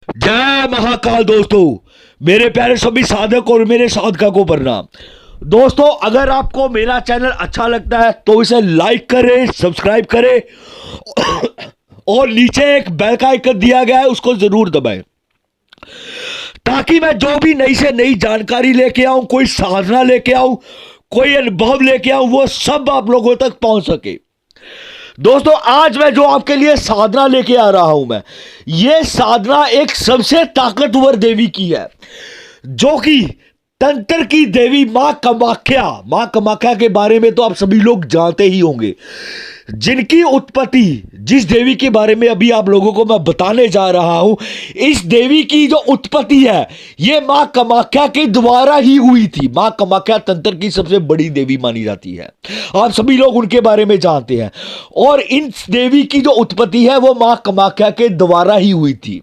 जय महाकाल दोस्तों, मेरे प्यारे सभी साधक और मेरे साधका को प्रणाम। दोस्तों, अगर आपको मेरा चैनल अच्छा लगता है तो इसे लाइक करें, सब्सक्राइब करें और नीचे एक बेल का आइकन दिया गया है, उसको जरूर दबाएं ताकि मैं जो भी नई से नई जानकारी लेके आऊं, कोई साधना लेके आऊं, कोई अनुभव लेके आऊं, वो सब आप लोगों तक पहुंच सके। दोस्तों, आज मैं जो आपके लिए साधना लेके आ रहा हूं, मैं ये साधना एक सबसे ताकतवर देवी की है, जो कि तंत्र की देवी मां कामाख्या के बारे में तो आप सभी लोग जानते ही होंगे। जिनकी उत्पत्ति, जिस देवी के बारे में अभी आप लोगों को मैं बताने जा रहा हूं, इस देवी की जो उत्पत्ति है ये मां कामाख्या के द्वारा ही हुई थी। मां कामाख्या तंत्र की सबसे बड़ी देवी मानी जाती है, आप सभी लोग उनके बारे में जानते हैं। और इन देवी की जो उत्पत्ति है वो मां कामाख्या के द्वारा ही हुई थी।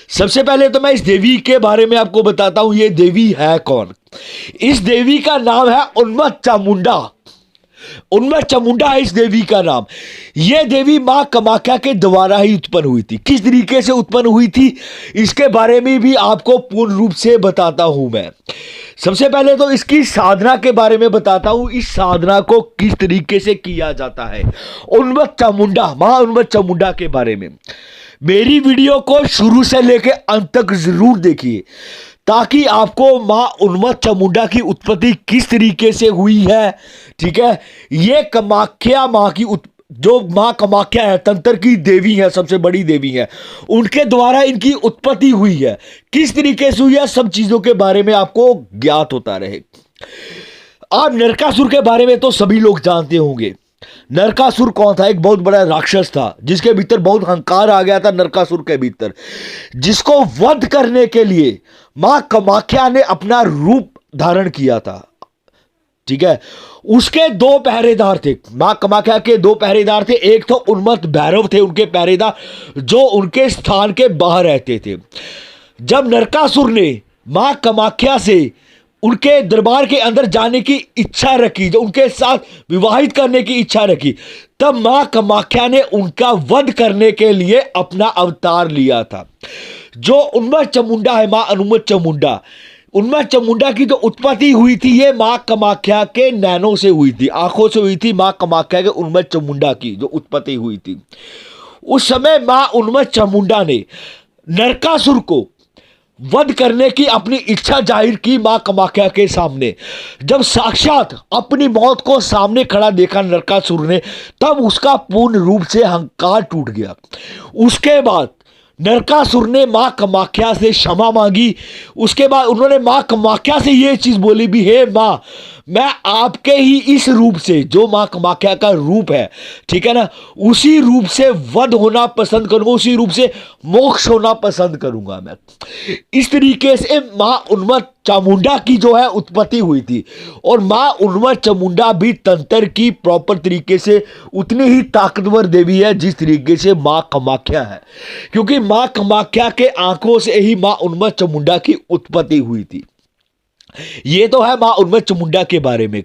सबसे पहले तो मैं इस देवी के बारे में आपको बताता हूं, ये देवी है कौन। इस देवी का नाम है उन्मत्त चामुंडा। उन्मत्त चामुंडा है इस देवी का नाम। यह देवी मां कामाख्या के द्वारा ही उत्पन्न हुई थी। किस तरीके से उत्पन्न हुई थी इसके बारे में भी आपको पूर्ण रूप से बताता हूं मैं। सबसे पहले तो इसकी साधना के बारे में बताता हूं, इस साधना को किस तरीके से किया जाता है। उन्मत्त चामुंडा, मां उन्मत्त चामुंडा के बारे में मेरी वीडियो को शुरू से लेकर अंत तक जरूर देखिए, ताकि आपको मां उन्मत्त चामुंडा की उत्पत्ति किस तरीके से हुई है, ठीक है। ये कामाख्या मां की जो मां कामाख्या है, तंत्र की देवी है, सबसे बड़ी देवी है, उनके द्वारा इनकी उत्पत्ति हुई है। किस तरीके से हुई है, सब चीजों के बारे में आपको ज्ञात होता रहे। आप नरकासुर के बारे में तो सभी लोग जानते होंगे। नरकासुर कौन था? एक बहुत बड़ा राक्षस था जिसके भीतर बहुत अहंकार आ गया था नरकासुर के भीतर, जिसको वध करने के लिए मां कामाख्या ने अपना रूप धारण किया था, ठीक है। उसके दो पहरेदार थे, मां कामाख्या के दो पहरेदार थे। एक तो उन्मत्त भैरव थे उनके पहरेदार, जो उनके स्थान के बाहर रहते थे। जब नरकासुर ने मां कामाख्या से उनके दरबार के अंदर जाने की इच्छा रखी, जो उनके साथ विवाहित करने की इच्छा रखी, तब मां कामाख्या ने उनका वध करने के लिए अपना अवतार लिया था। जो उन्मत्त चामुंडा है, मां उन्मत्त चामुंडा, उन्मत्त चामुंडा की जो उत्पत्ति हुई थी ये मां कामाख्या के नैनों से हुई थी, आंखों से हुई थी। मां कामाख्या के उन्मत्त चामुंडा की जो उत्पत्ति हुई थी, उस समय मां उन्मत्त चामुंडा ने नरकासुर को वध करने की अपनी इच्छा जाहिर की मां कामाख्या के सामने। जब साक्षात अपनी मौत को सामने खड़ा देखा नरकासुर ने, तब उसका पूर्ण रूप से अहंकार टूट गया। उसके बाद नरकासुर ने मां कामाख्या से क्षमा मांगी। उसके बाद उन्होंने मां कामाख्या से यह चीज बोली भी, हे मां, मैं आपके ही इस रूप से, जो मां कामाख्या का रूप है, ठीक है ना, उसी रूप से वध होना पसंद करूंगा, उसी रूप से मोक्ष होना पसंद करूंगा मैं। इस तरीके से मां उन्मत्त चामुंडा की जो है उत्पत्ति हुई थी। और मां उन्मत्त चामुंडा भी तंत्र की प्रॉपर तरीके से उतनी ही ताकतवर देवी है जिस तरीके से मां कामाख्या है, क्योंकि मां कामाख्या के आंखों से ही मां उन्मत्त चामुंडा की उत्पत्ति हुई थी। ये तो है मां उन्मत्त चामुंडा के बारे में।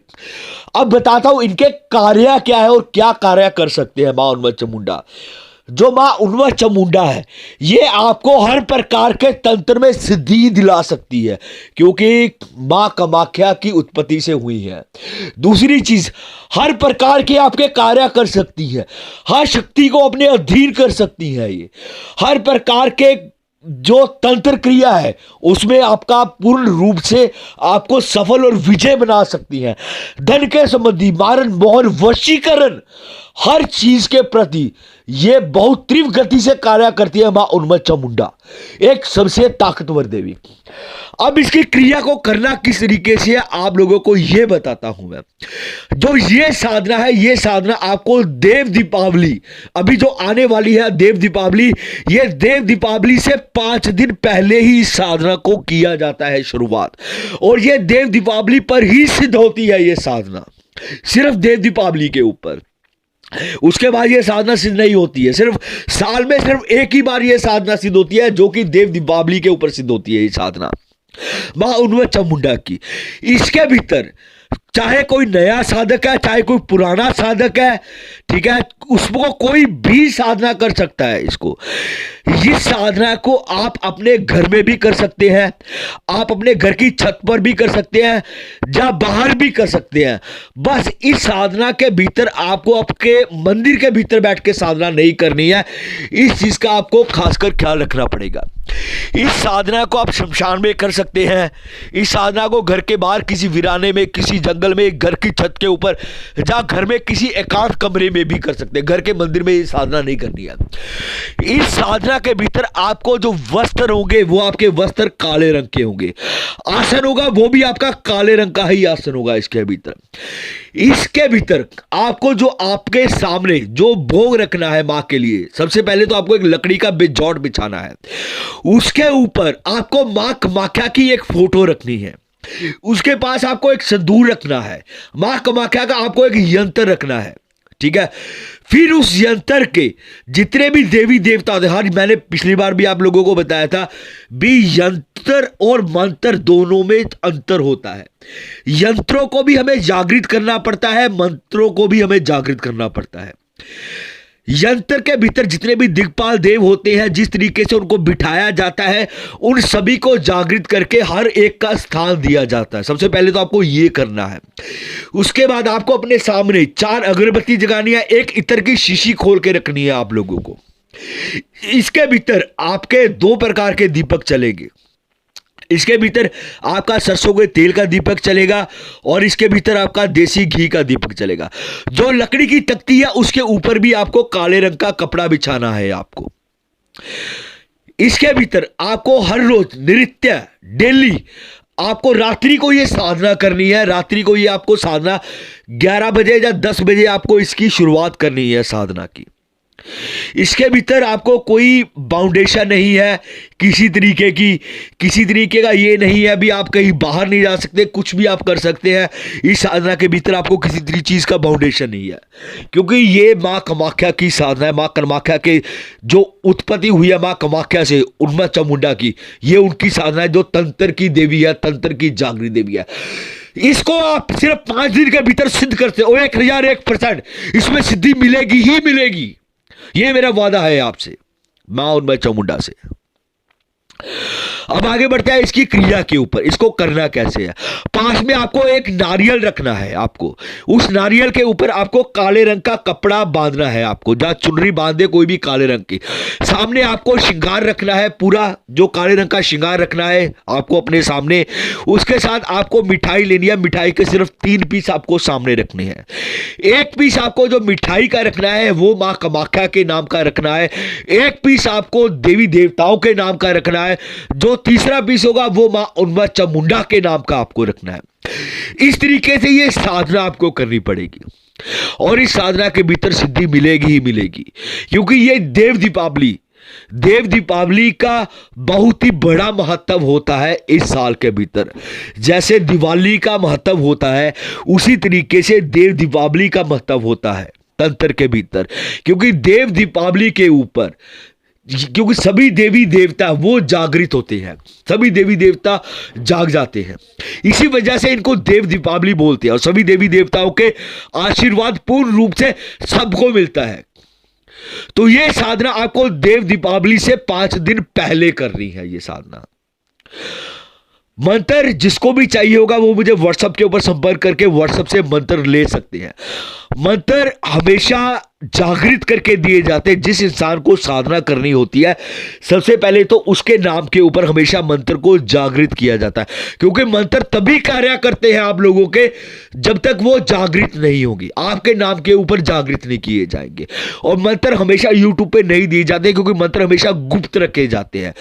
अब बताता हूं इनके कार्य क्या है और क्या कार्य कर सकते हैं मां उन्मत्त चामुंडा। जो मां उन्मत्त चामुंडा है ये आपको हर प्रकार के तंत्र में सिद्धि दिला सकती है, क्योंकि मां कामाख्या की उत्पत्ति से हुई है। दूसरी चीज, हर प्रकार के आपके कार्य कर सकती है, हर शक्ति को अपने अधीन कर सकती है। ये हर प्रकार के जो तंत्र क्रिया है उसमें आपका पूर्ण रूप से आपको सफल और विजय बना सकती है। धन के संबंधी मारण, मोहन, वशीकरण, हर चीज के प्रति ये बहुत तीव्र गति से कार्य करती है मां उन्मत्त चामुंडा, एक सबसे ताकतवर देवी। अब इसकी क्रिया को करना किस तरीके से है आप लोगों को यह बताता हूं मैं। जो ये साधना है, ये साधना आपको देव दीपावली, अभी जो आने वाली है देव दीपावली, ये देव दीपावली से 5 दिन पहले ही इस साधना को किया जाता है शुरुआत, और ये देव दीपावली पर ही सिद्ध होती है ये साधना, सिर्फ देव दीपावली के ऊपर। उसके बाद ये साधना सिद्ध नहीं होती है। सिर्फ साल में सिर्फ एक ही बार ये साधना सिद्ध होती है, जो कि देव दीपावली के ऊपर सिद्ध होती है ये साधना मां उन्मत्त चामुंडा की। इसके भीतर चाहे कोई नया साधक है, चाहे कोई पुराना साधक है, ठीक है, उसको कोई भी साधना कर सकता है। इसको, इस साधना को आप अपने घर में भी कर सकते हैं, आप अपने घर की छत पर भी कर सकते हैं, या बाहर भी कर सकते हैं। बस इस साधना के भीतर आपको आपके मंदिर के भीतर बैठ के साधना नहीं करनी है। इस चीज का आपको खासकर ख्याल रखना पड़ेगा। इस साधना को आप शमशान में कर सकते हैं, इस साधना को घर के बाहर किसी वीराने में, किसी जंगल में, घर की छत के ऊपर, या घर में किसी एकांत कमरे में भी कर सकते हैं। घर के मंदिर में ये साधना नहीं करनी है। इस साधना के भीतर आपको जो वस्त्र होंगे वो आपके वस्त्र काले रंग के होंगे। आसन होगा वो भी आपका काले रंग का ही आसन होगा। इसके भीतर आपको जो आपके सामने जो भोग रखना है मां के लिए, सबसे पहले तो आपको एक लकड़ी का बेजोट बिछाना है। उसके ऊपर आपको मां कामाख्या की एक फोटो रखनी है। उसके पास आपको एक सिंदूर रखना है। मां कामाख्या का आपको एक यंत्र रखना है, ठीक है। फिर उस यंत्र के जितने भी देवी देवता होते हैं, मैंने पिछली बार भी आप लोगों को बताया था भी, यंत्र और मंत्र दोनों में अंतर होता है। यंत्रों को भी हमें जागृत करना पड़ता है, मंत्रों को भी हमें जागृत करना पड़ता है। यंत्र के भीतर जितने भी दिक्पाल देव होते हैं, जिस तरीके से उनको बिठाया जाता है, उन सभी को जागृत करके हर एक का स्थान दिया जाता है। सबसे पहले तो आपको ये करना है। उसके बाद आपको अपने सामने 4 अगरबत्ती जगानी है, एक इत्र की शीशी खोल के रखनी है आप लोगों को। इसके भीतर आपके 2 प्रकार के दीपक चलेंगे। इसके भीतर आपका सरसों के तेल का दीपक चलेगा और इसके भीतर आपका देसी घी का दीपक चलेगा। जो लकड़ी की तख्ती है उसके ऊपर भी आपको काले रंग का कपड़ा बिछाना है आपको। इसके भीतर आपको हर रोज नित्य डेली आपको रात्रि को ये साधना करनी है। रात्रि को ये आपको साधना 11 बजे या 10 बजे आपको इसकी शुरुआत करनी है साधना की। इसके भीतर आपको कोई बाउंडेशन नहीं है किसी तरीके का ये नहीं है भी आप कहीं बाहर नहीं जा सकते, कुछ भी आप कर सकते हैं। इस साधना के भीतर आपको किसी चीज का बाउंडेशन नहीं है, क्योंकि ये मां कामाख्या की साधना है। मां कामाख्या के जो उत्पत्ति हुई है मां कामाख्या से, उन्मा चामुंडा की, ये उनकी साधना है जो तंत्र की देवी है, तंत्र की जागृत देवी है। इसको आप सिर्फ 5 दिन के भीतर सिद्ध करते हो, 1001% इसमें सिद्धि मिलेगी ही मिलेगी। ये मेरा वादा है आपसे, मां और मैं चामुंडा से। अब आगे बढ़ते हैं इसकी क्रिया के ऊपर। इसको करना कैसे है? पास में आपको एक नारियल रखना है। आपको उस नारियल के ऊपर आपको काले रंग का कपड़ा बांधना है। आपको जहां चुनरी बांधे कोई भी काले रंग की, सामने आपको श्रृंगार रखना है, पूरा जो काले रंग का श्रृंगार रखना है आपको अपने सामने। उसके साथ आपको मिठाई लेनी है। मिठाई के सिर्फ 3 पीस आपको सामने रखने हैं। एक पीस आपको जो मिठाई का रखना है वो मां कामाख्या के नाम का रखना है। एक पीस आपको देवी देवताओं के नाम का रखना है। जो तीसरा पीस होगा वो मां उन्मा चामुंडा के नाम का आपको रखना है। इस तरीके से ये साधना आपको करनी पड़ेगी और इस साधना के भीतर सिद्धि मिलेगी ही मिलेगी, क्योंकि ये देव दीपावली का बहुत ही बड़ा महत्व होता है इस साल के भीतर। जैसे दिवाली का महत्व होता है उसी तरीके से देव दीपावली का महत्व होता है तंत्र के भीतर, क्योंकि देव दीपावली के ऊपर, क्योंकि सभी देवी देवता वो जागृत होते हैं, सभी देवी देवता जाग जाते हैं, इसी वजह से इनको देव दीपावली बोलते हैं। और सभी देवी देवताओं के आशीर्वाद पूर्ण रूप से सबको मिलता है। तो ये साधना आपको देव दीपावली से 5 दिन पहले करनी है। ये साधना मंत्र जिसको भी चाहिए होगा वो मुझे व्हाट्सएप के ऊपर संपर्क करके व्हाट्सएप से मंत्र ले सकते हैं। मंत्र हमेशा जागृत करके दिए जाते हैं। जिस इंसान को साधना करनी होती है सबसे पहले तो उसके नाम के ऊपर हमेशा मंत्र को जागृत किया जाता है, क्योंकि मंत्र तभी कार्य करते हैं आप लोगों के जब तक वो जागृत नहीं होंगे, आपके नाम के ऊपर जागृत नहीं किए जाएंगे। और मंत्र हमेशा यूट्यूब पे नहीं दिए जाते, क्योंकि मंत्र हमेशा गुप्त रखे जाते हैं।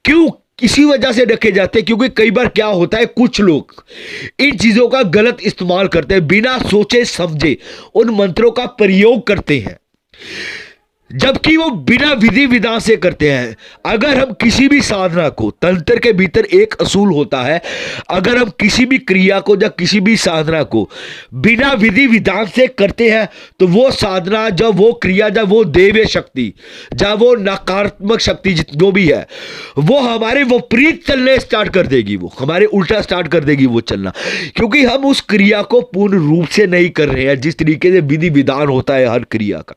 क्यों? इसी वजह से रखे जाते हैं क्योंकि कई बार क्या होता है, कुछ लोग इन चीजों का गलत इस्तेमाल करते हैं, बिना सोचे समझे उन मंत्रों का प्रयोग करते हैं। जबकि वो बिना विधि विधान से करते हैं। अगर हम किसी भी साधना को, तंत्र के भीतर एक असूल होता है, अगर हम किसी भी क्रिया को या किसी भी साधना को बिना विधि विधान से करते हैं तो वो साधना, जब वो क्रिया, जब वो देव शक्ति, जब वो नकारात्मक शक्ति जो भी है, वो हमारे विपरीत चलने स्टार्ट कर देगी, वो हमारे उल्टा स्टार्ट कर देगी वो चलना, क्योंकि हम उस क्रिया को पूर्ण रूप से नहीं कर रहे हैं जिस तरीके से विधि विधान होता है हर क्रिया का।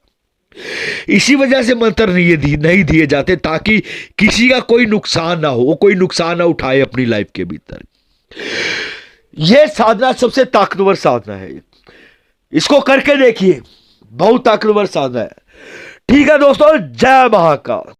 इसी वजह से मंत्र नहीं दिए जाते ताकि किसी का कोई नुकसान ना हो, वो कोई नुकसान ना उठाए अपनी लाइफ के भीतर। यह साधना सबसे ताकतवर साधना है, इसको करके देखिए, बहुत ताकतवर साधना है। ठीक है दोस्तों, जय महाकाल।